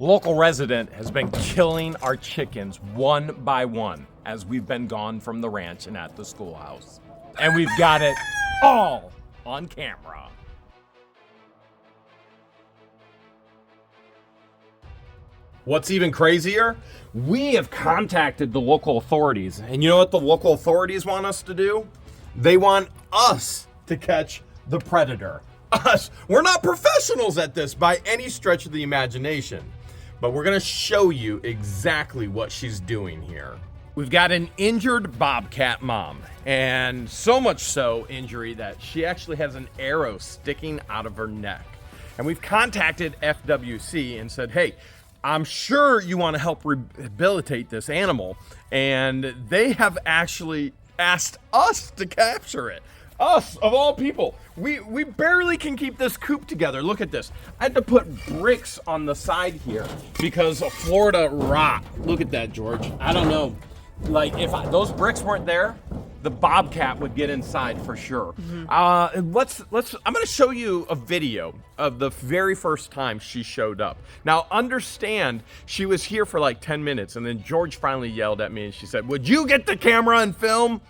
Local resident has been killing our chickens one by one as we've been gone from the ranch and at the schoolhouse. And we've got it all on camera. What's even crazier? We have contacted the local authorities, and you know what the local authorities want us to do? They want us to catch the predator. Us. We're not professionals at this by any stretch of the imagination, but we're gonna show you exactly what she's doing here. We've got an injured bobcat mom, and so much so injury that she actually has an arrow sticking out of her neck. And we've contacted FWC and said, hey, I'm sure you want to help rehabilitate this animal, and they have actually asked us to capture it. Us, of all people. We barely can keep this coop together. Look at this. I had to put bricks on the side here because of Florida rock. Look at that, George. I don't know. Like, if those bricks weren't there, the bobcat would get inside for sure. I'm gonna show you a video of the very first time she showed up. Now, understand, she was here for like 10 minutes, and then George finally yelled at me and she said, would you get the camera and film?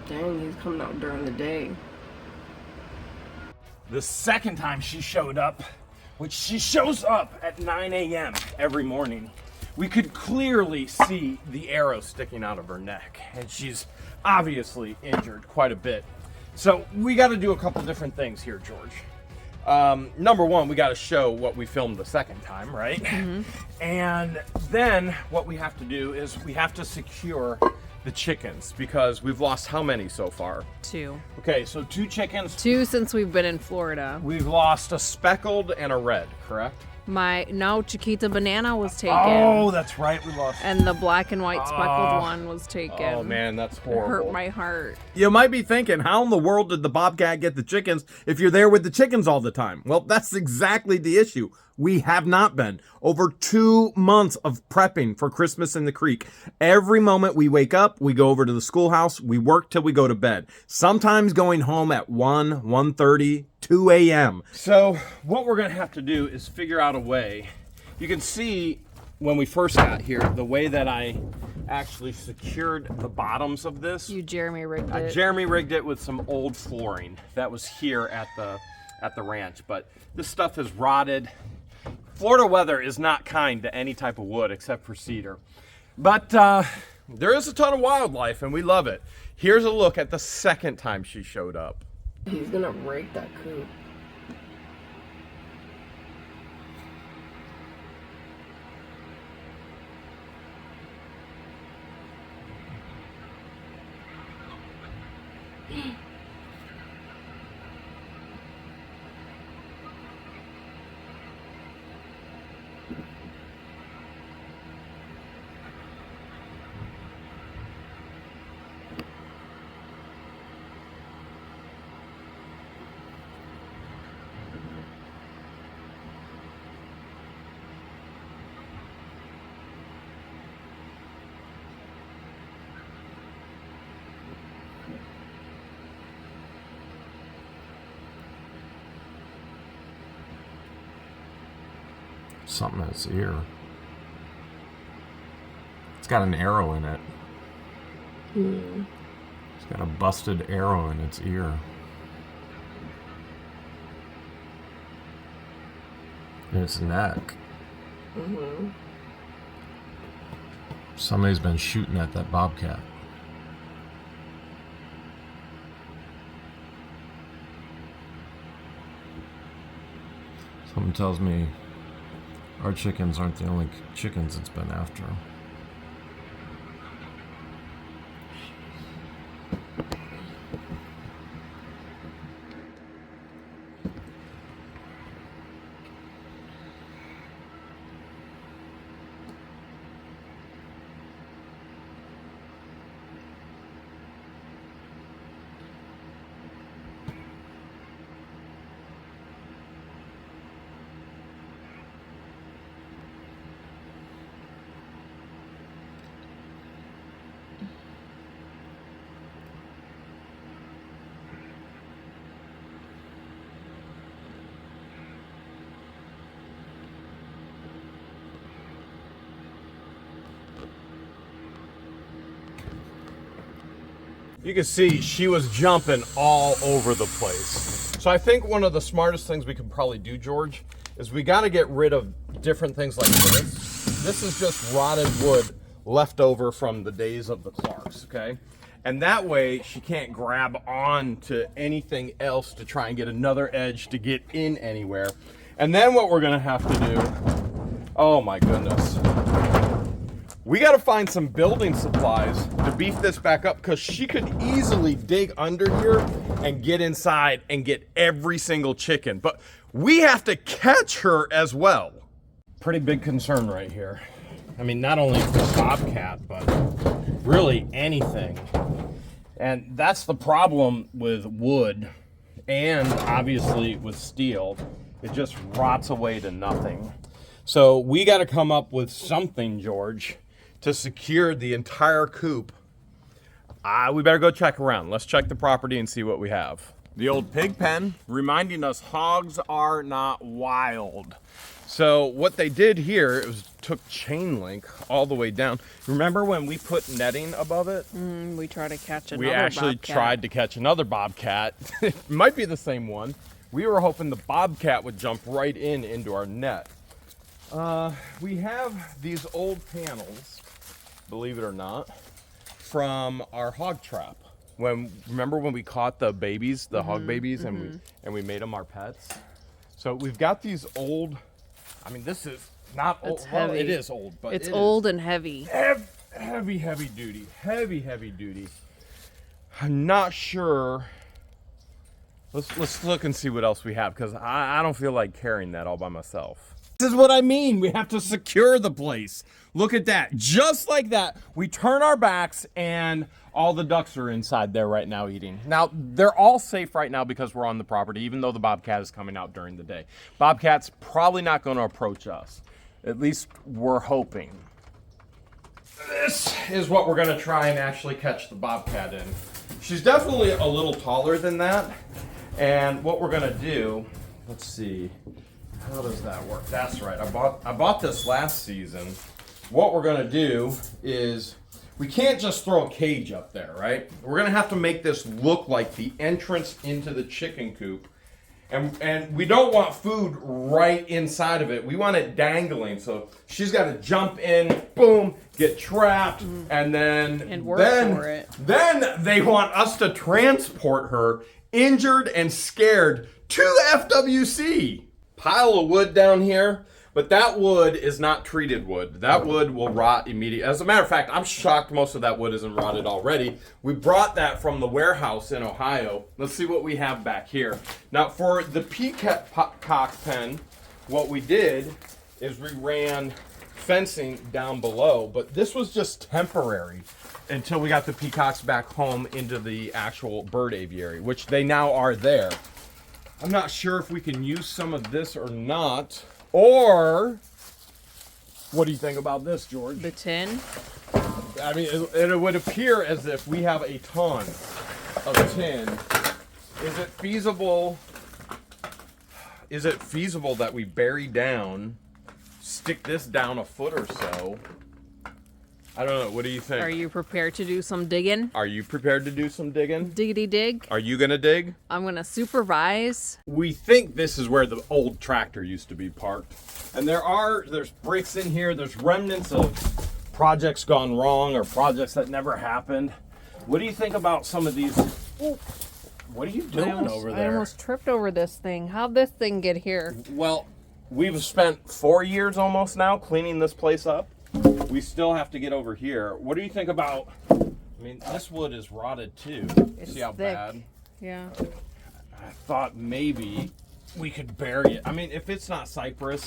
Dang, he's coming out during the day. The second time she showed up, which she shows up at 9 a.m. every morning, we could clearly see the arrow sticking out of her neck, and she's obviously injured quite a bit. So we got to do a couple different things here, George. Number one, we got to show what we filmed the second time, right? And then what we have to do is we have to secure the chickens, because we've lost how many so far? 2. Okay, so 2 chickens. 2 since we've been in Florida. We've lost a speckled and a red, correct? No, Chiquita Banana was taken. Oh, that's right, we lost. And the black and white speckled one was taken. Oh man, that's horrible. It hurt my heart. You might be thinking, how in the world did the bobcat get the chickens if you're there with the chickens all the time? Well, that's exactly the issue. We have not been. Over 2 months of prepping for Christmas in the Creek. Every moment we wake up, we go over to the schoolhouse, we work till we go to bed. Sometimes going home at 1:30, 2 a.m. So what we're gonna have to do is figure out a way. You can see when we first got here, the way that I actually secured the bottoms of this. You Jeremy rigged it. I Jeremy rigged it with some old flooring that was here at the ranch, but this stuff is rotted. Florida weather is not kind to any type of wood except for cedar. But there is a ton of wildlife and we love it. Here's a look at the second time she showed up. He's gonna break that coop. Something in its ear. It's got an arrow in it. It's got a busted arrow in its ear. In its neck. Somebody's been shooting at that bobcat. Something tells me our chickens aren't the only chickens it's been after. You can see she was jumping all over the place. So I think one of the smartest things we could probably do, George, is we got to get rid of different things like this. This is just rotted wood left over from the days of the Clarks, okay? And that way she can't grab on to anything else to try and get another edge to get in anywhere. And then what we're gonna have to do, oh my goodness, we gotta find some building supplies to beef this back up, because she could easily dig under here and get inside and get every single chicken. But we have to catch her as well. Pretty big concern right here. I mean, not only the bobcat, but really anything. And that's the problem with wood and obviously with steel. It just rots away to nothing. So we got to come up with something, George, to secure the entire coop. We better go check around. Let's check the property and see what we have. The old pig pen, reminding us hogs are not wild. So what they did here, it was took chain link all the way down. Remember when we put netting above it? We tried to catch another We actually bobcat. tried to catch another bobcat. It might be the same one. We were hoping the bobcat would jump right into our net. We have these old panels, believe it or not, from our hog trap. Remember when we caught the babies, the hog babies, and we made them our pets? So we've got these old, I mean, this is not old. It's Well, heavy. it is old, but It's it old is and heavy. heavy duty. Heavy duty. I'm not sure. Let's look and see what else we have, because I don't feel like carrying that all by myself. This is what I mean. We have to secure the place. Look at that. Just like that, we turn our backs and all the ducks are inside there right now eating. Now, they're all safe right now because we're on the property, even though the bobcat is coming out during the day. Bobcat's probably not going to approach us. At least we're hoping. This is what we're going to try and actually catch the bobcat in. She's definitely a little taller than that. And what we're going to do, let's see. How does that work? That's right. I bought this last season. What we're going to do is, we can't just throw a cage up there, right? We're going to have to make this look like the entrance into the chicken coop. And we don't want food right inside of it. We want it dangling. So she's got to jump in, boom, get trapped, and then work for it. Then they want us to transport her injured and scared to FWC. Pile of wood down here, but that wood is not treated wood. That wood will rot immediately. As a matter of fact, I'm shocked most of that wood isn't rotted already. We brought that from the warehouse in Ohio. Let's see what we have back here. Now, for the peacock pen, what we did is we ran fencing down below, but this was just temporary until we got the peacocks back home into the actual bird aviary, which they now are there. I'm not sure if we can use some of this or not. Or, what do you think about this, George? The tin. I mean, it would appear as if we have a ton of tin. Is it feasible? Is it feasible that we bury down, stick this down a foot or so? I don't know. What do you think? Are you prepared to do some digging? Are you prepared to do some digging? Diggity dig. Are you gonna dig? I'm gonna supervise. We think this is where the old tractor used to be parked. And there's bricks in here, there's remnants of projects gone wrong or projects that never happened. What do you think about some of these? Ooh, what are you doing over there? I almost tripped over this thing. How'd this thing get here? Well, we've spent 4 years almost now cleaning this place up. We still have to get over here. What do you think about, I mean, this wood is rotted too. It's See how thick. bad? Yeah. I thought maybe we could bury it. I mean, if it's not cypress,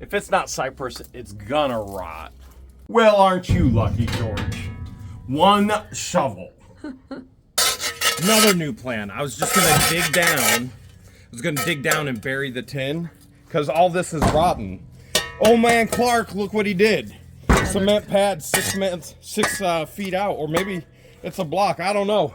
it's gonna rot. Well, aren't you lucky, George? One shovel. Another new plan. I was just gonna dig down. I was gonna dig down and bury the tin, because all this is rotten. Old man Clark, look what he did. Cement pad 6 feet out, or maybe it's a block, I don't know.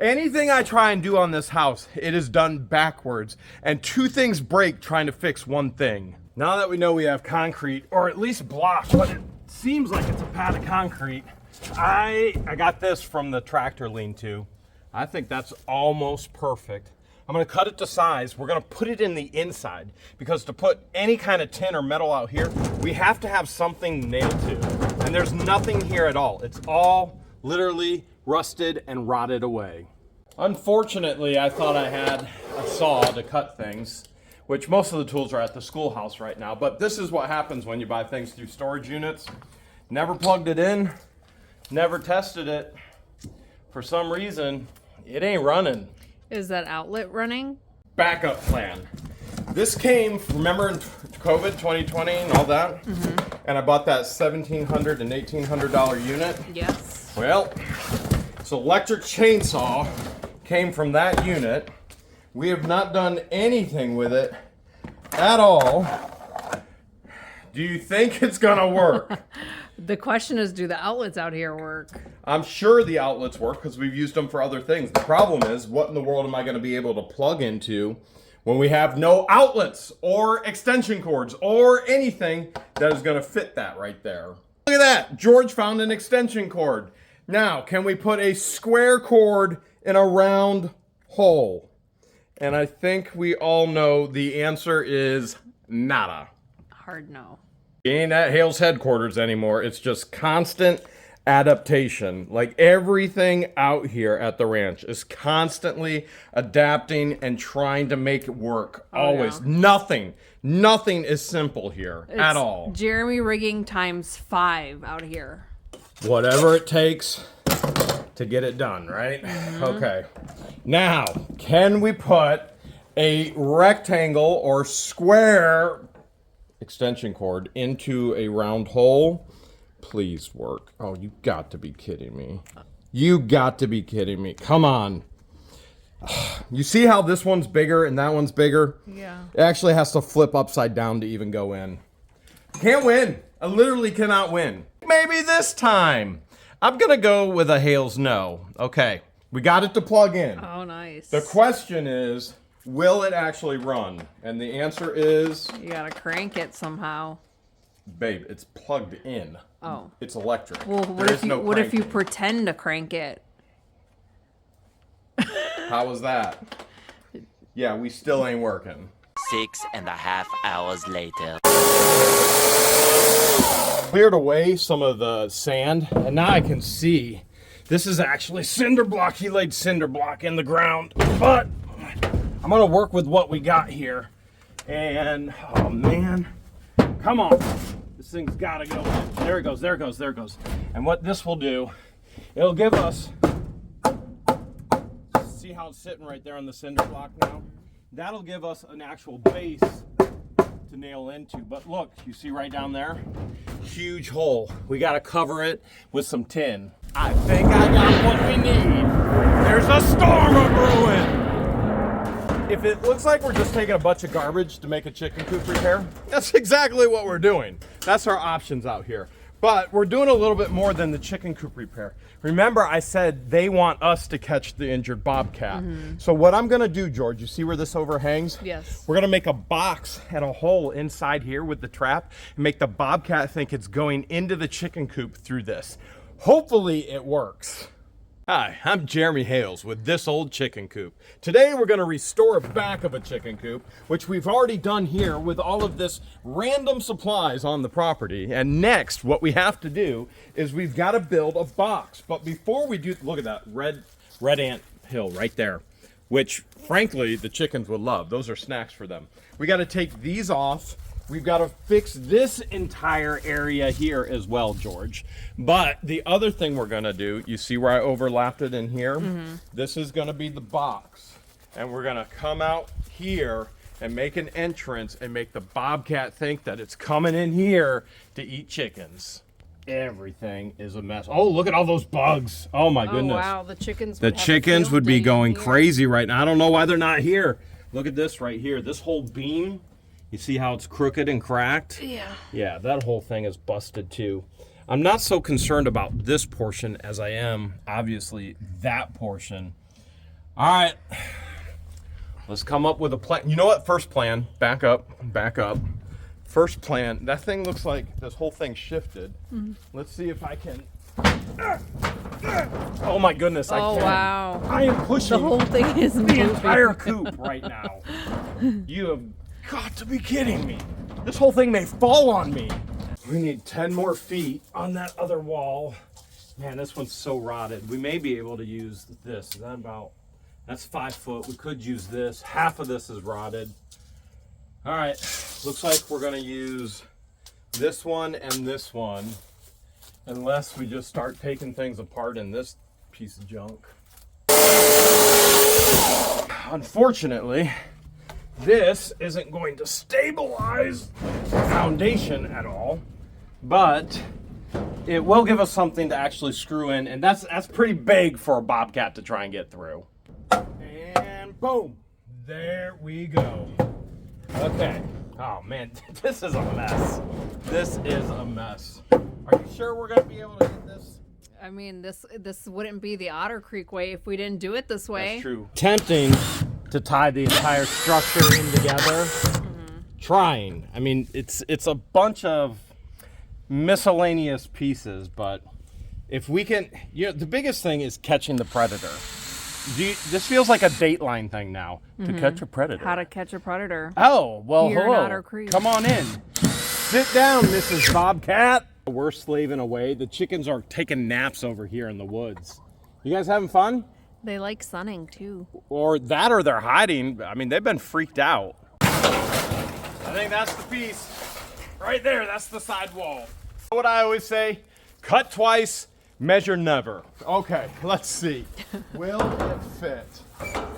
Anything I try and do on this house, it is done backwards. And 2 things break trying to fix 1 thing. Now that we know we have concrete, or at least block, but it seems like it's a pad of concrete, I got this from the tractor lean-to. I think that's almost perfect. I'm gonna cut it to size. We're gonna put it in the inside because to put any kind of tin or metal out here, we have to have something nailed to. And there's nothing here at all. It's all literally rusted and rotted away. Unfortunately, I thought I had a saw to cut things, which most of the tools are at the schoolhouse right now. But this is what happens when you buy things through storage units. Never plugged it in, never tested it. For some reason, it ain't running. Is that outlet running? Backup plan. This came, remember in COVID 2020 and all that? Mm-hmm. And I bought that $1,700 and $1,800 unit. Yes. Well, this electric chainsaw came from that unit. We have not done anything with it at all. Do you think it's gonna work? The question is, do the outlets out here work? I'm sure the outlets work because we've used them for other things. The problem is, what in the world am I going to be able to plug into when we have no outlets or extension cords or anything that is going to fit that right there? Look at that. George found an extension cord. Now, can we put a square cord in a round hole? And I think we all know the answer is nada. Hard no. It ain't at Hale's headquarters anymore. It's just constant adaptation. Like everything out here at the ranch is constantly adapting and trying to make it work. Always. Yeah. Nothing is simple here at all. Jeremy rigging times 5 out here. Whatever it takes to get it done, right? Mm-hmm. Okay. Now, can we put a rectangle or square extension cord into a round hole? Please work. Oh, you got to be kidding me. You got to be kidding me. Come on. You see how this one's bigger and that one's bigger? Yeah. It actually has to flip upside down to even go in. Can't win. I literally cannot win. Maybe this time. I'm going to go with a Hale's no. Okay. We got it to plug in. Oh, nice. The question is, will it actually run? And the answer is... You gotta crank it somehow. Babe, it's plugged in. Oh. It's electric. Well, what if you pretend to crank it? How was that? Yeah, we still ain't working. 6.5 hours later. Cleared away some of the sand, and now I can see this is actually cinder block. He laid cinder block in the ground, but I'm gonna work with what we got here. And, oh man, come on. This thing's gotta go in. There it goes, there it goes, there it goes. And what this will do, it'll give us, see how it's sitting right there on the cinder block now? That'll give us an actual base to nail into. But look, you see right down there? Huge hole. We gotta cover it with some tin. I think I got what we need. There's a storm a-brewing. If it looks like we're just taking a bunch of garbage to make a chicken coop repair, that's exactly what we're doing. That's our options out here. But we're doing a little bit more than the chicken coop repair. Remember, I said they want us to catch the injured bobcat. Mm-hmm. So what I'm gonna do, George, you see where this overhangs? Yes. We're gonna make a box and a hole inside here with the trap and make the bobcat think it's going into the chicken coop through this. Hopefully it works. Hi, I'm Jeremy Hales with This Old Chicken Coop. Today we're going to restore a back of a chicken coop, which we've already done here with all of this random supplies on the property. And next, what we have to do is we've got to build a box. But before we do, look at that red ant hill right there, which frankly the chickens would love. Those are snacks for them. We got to take these off. We've got to fix this entire area here as well, George. But the other thing we're going to do, you see where I overlapped it in here? Mm-hmm. This is going to be the box. And we're going to come out here and make an entrance and make the bobcat think that it's coming in here to eat chickens. Everything is a mess. Oh, look at all those bugs. Oh, my goodness. Oh, wow. The chickens would be going crazy right now. I don't know why they're not here. Look at this right here. This whole beam. You see how it's crooked and cracked? Yeah. Yeah, that whole thing is busted too. I'm not so concerned about this portion as I am, obviously, that portion. All right, let's come up with a plan. You know what? First plan, back up. First plan, that thing looks like this whole thing shifted. Mm-hmm. Let's see if I can Oh my goodness, I Oh, can. wow. I am pushing The whole thing is the moving. entire coop right now. You have got to be kidding me. This whole thing may fall on me. We need 10 more feet on that other wall. Man, this one's so rotted. We may be able to use this. Is that about, that's 5 foot. We could use this. Half of this is rotted. All right, looks like we're gonna use this one and this one, unless we just start taking things apart in this piece of junk. Unfortunately, this isn't going to stabilize the foundation at all, but it will give us something to actually screw in, and that's pretty big for a Bobcat to try and get through. And boom, there we go. Okay. Oh man, this is a mess. This is a mess. Are you sure we're gonna be able to get this? I mean, this wouldn't be the Otter Creek way if we didn't do it this way. That's true. Tempting to tie the entire structure in together. Trying. I mean, it's a bunch of miscellaneous pieces, but if we can, the biggest thing is catching the predator. This feels like a Dateline thing now. To catch a predator. How to catch a predator. Oh, well, Here in hello. Otter Creek. Come on in. Sit down, Mrs. Bobcat. We're slaving away. The chickens are taking naps over here in the woods. You guys having fun? They like sunning too. Or that, or they're hiding. I mean, they've been freaked out. I think that's the piece. Right there, that's the side wall. What I always say, cut twice, measure never. Okay, let's see. Will it fit?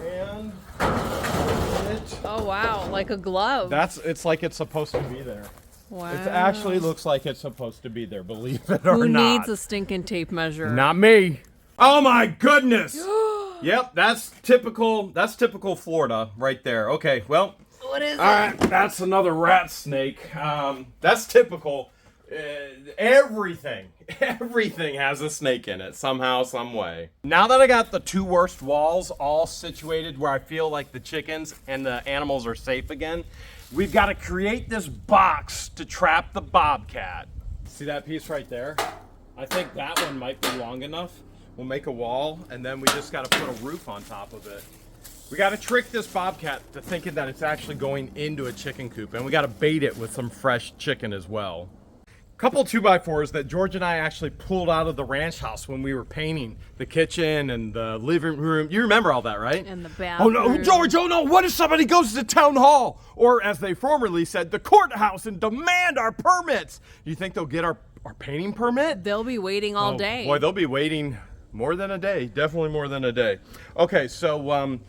And it. Oh wow, like a glove. It's like it's supposed to be there. Wow. It actually looks like it's supposed to be there, believe it or Who not. needs a stinking tape measure? Not me. Oh my goodness. Yep, that's typical Florida right there. Okay, well. What is All right, that's another rat snake. That's typical. Everything has a snake in it somehow, some way. Now that I got the 2 worst walls all situated where I feel like the chickens and the animals are safe again, we've got to create this box to trap the Bobcat. See that piece right there? I think that one might be long enough. We'll make a wall, and then we just got to put a roof on top of it. We got to trick this Bobcat to thinking that it's actually going into a chicken coop, and we got to bait it with some fresh chicken as well. Couple 2x4s that George and I actually pulled out of the ranch house when we were painting the kitchen and the living room. You remember all that, right? And the Oh bathroom. no, George, oh no, what if somebody goes to town hall? Or as they formerly said, the courthouse and demand our permits? Do you think they'll get our painting permit? They'll be waiting all day. Boy, they'll be waiting more than a day. Definitely more than a day. Okay, so,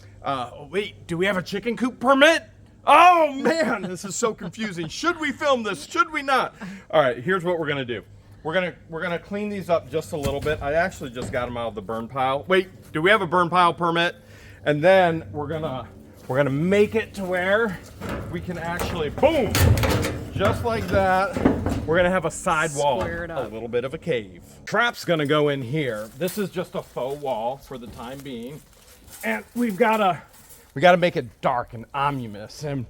wait, do we have a chicken coop permit? Oh man, this is so confusing. Should we film this? Should we not? All right, here's what we're gonna do. We're gonna clean these up just a little bit. I actually just got them out of the burn pile. Wait, do we have a burn pile permit? And then we're gonna make it to where we can actually, boom, just like that. We're gonna have a side wall, Square it a up. little bit of a cave. Trap's gonna go in here. This is just a faux wall for the time being, and we gotta make it dark and ominous, and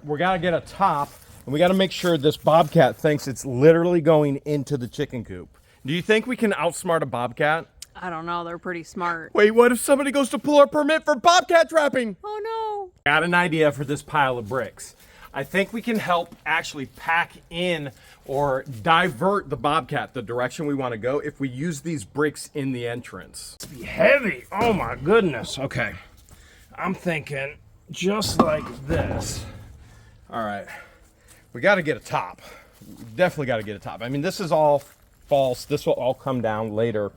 we gotta get a top, and we gotta make sure this Bobcat thinks it's literally going into the chicken coop. Do you think we can outsmart a Bobcat? I don't know. They're pretty smart. Wait, what if somebody goes to pull our permit for Bobcat trapping? Oh no. Got an idea for this pile of bricks. I think we can help actually pack in or divert the Bobcat the direction we want to go if we use these bricks in the entrance. It's be heavy. Oh my goodness. Okay. I'm thinking just like this. All right. We got to get a top. Definitely got to get a top. I mean, this is all false. This will all come down later.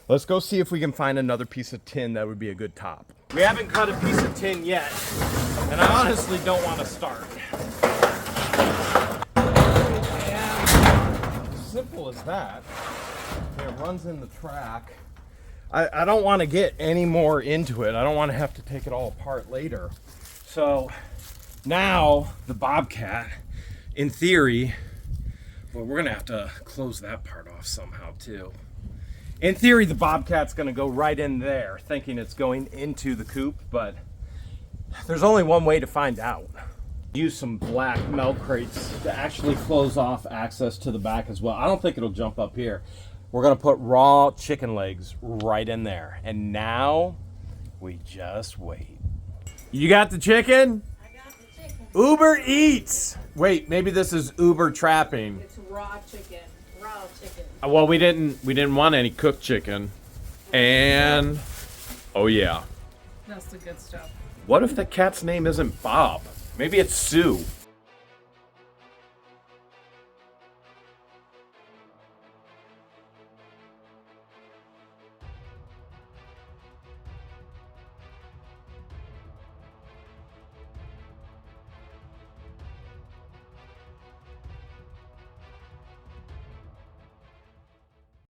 Let's go see if we can find another piece of tin that would be a good top. We haven't cut a piece of tin yet, and I honestly don't want to start. And simple as that. It runs in the track. I don't want to get any more into it. I don't want to have to take it all apart later. So now the Bobcat, in theory, well, we're going to have to close that part off somehow too. In theory, the Bobcat's going to go right in there thinking it's going into the coop, but there's only one way to find out. Use some black milk crates to actually close off access to the back as well. I don't think it'll jump up here. We're gonna put raw chicken legs right in there. And now we just wait. You got the chicken? I got the chicken. Uber Eats. Wait, maybe this is Uber trapping. It's raw chicken. Raw chicken. Well, we didn't want any cooked chicken. And oh yeah. That's the good stuff. What if the cat's name isn't Bob? Maybe it's Sue.